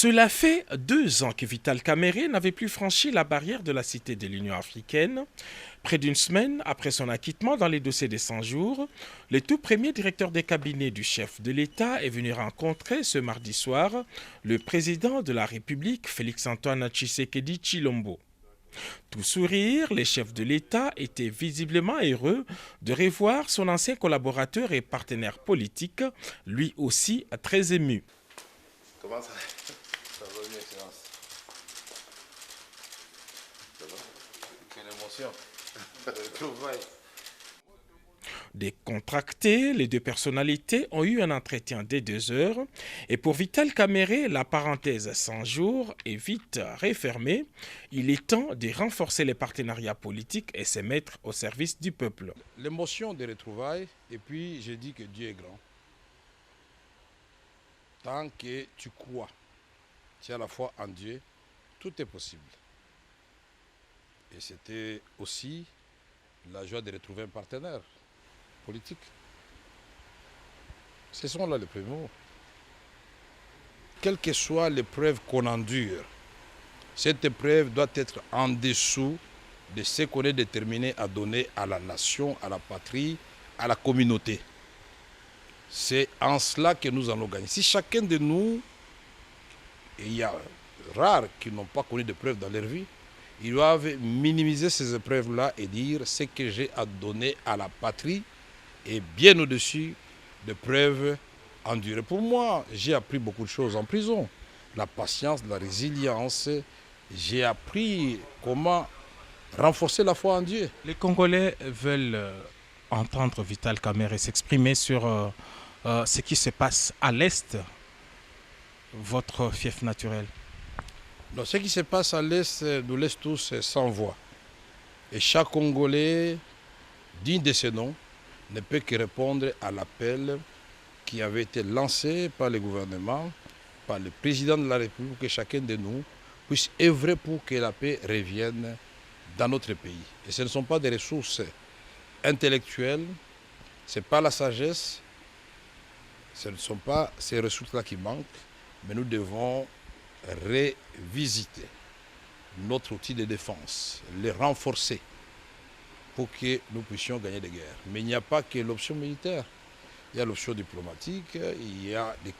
Cela fait 2 ans que Vital Kamerhe n'avait plus franchi la barrière de la cité de l'Union africaine. Près d'une semaine après son acquittement dans les dossiers des 100 jours, le tout premier directeur des cabinets du chef de l'État est venu rencontrer ce mardi soir le président de la République, Félix-Antoine Tshisekedi Tshilombo. Tout sourire, les chefs de l'État étaient visiblement heureux de revoir son ancien collaborateur et partenaire politique, lui aussi très ému. Comment ça? Ça va bien, Excellence. Ça va? Quelle émotion. Retrouvailles. Décontractés, les deux personnalités ont eu un entretien de 2 heures et pour Vital Kamerhe, la parenthèse 100 jours est vite refermée. Il est temps de renforcer les partenariats politiques et se mettre au service du peuple. L'émotion des retrouvailles, et puis je dis que Dieu est grand. Tant que tu crois, tu as la foi en Dieu, tout est possible. Et c'était aussi la joie de retrouver un partenaire politique. Ce sont là les premiers mots. Quelle que soit l'épreuve qu'on endure, cette épreuve doit être en dessous de ce qu'on est déterminé à donner à la nation, à la patrie, à la communauté. C'est en cela que nous allons gagner. Si chacun de nous, et il y a rares qui n'ont pas connu d'épreuves dans leur vie, ils doivent minimiser ces épreuves-là et dire ce que j'ai à donner à la patrie est bien au-dessus des preuves endurées. Pour moi, j'ai appris beaucoup de choses en prison. La patience, la résilience. J'ai appris comment renforcer la foi en Dieu. Les Congolais veulent entendre Vital Kamerhe s'exprimer sur ce qui se passe à l'Est, votre fief naturel. Donc, ce qui se passe à l'Est nous laisse tous sans voix. Et chaque Congolais, digne de ce nom, ne peut que répondre à l'appel qui avait été lancé par le gouvernement, par le président de la République, pour que chacun de nous puisse œuvrer pour que la paix revienne dans notre pays. Et ce ne sont pas des ressources intellectuelles, ce n'est pas la sagesse, ce ne sont pas ces ressources-là qui manquent, mais nous devons revisiter notre outil de défense, le renforcer pour que nous puissions gagner des guerres. Mais il n'y a pas que l'option militaire. Il y a l'option diplomatique, il y a des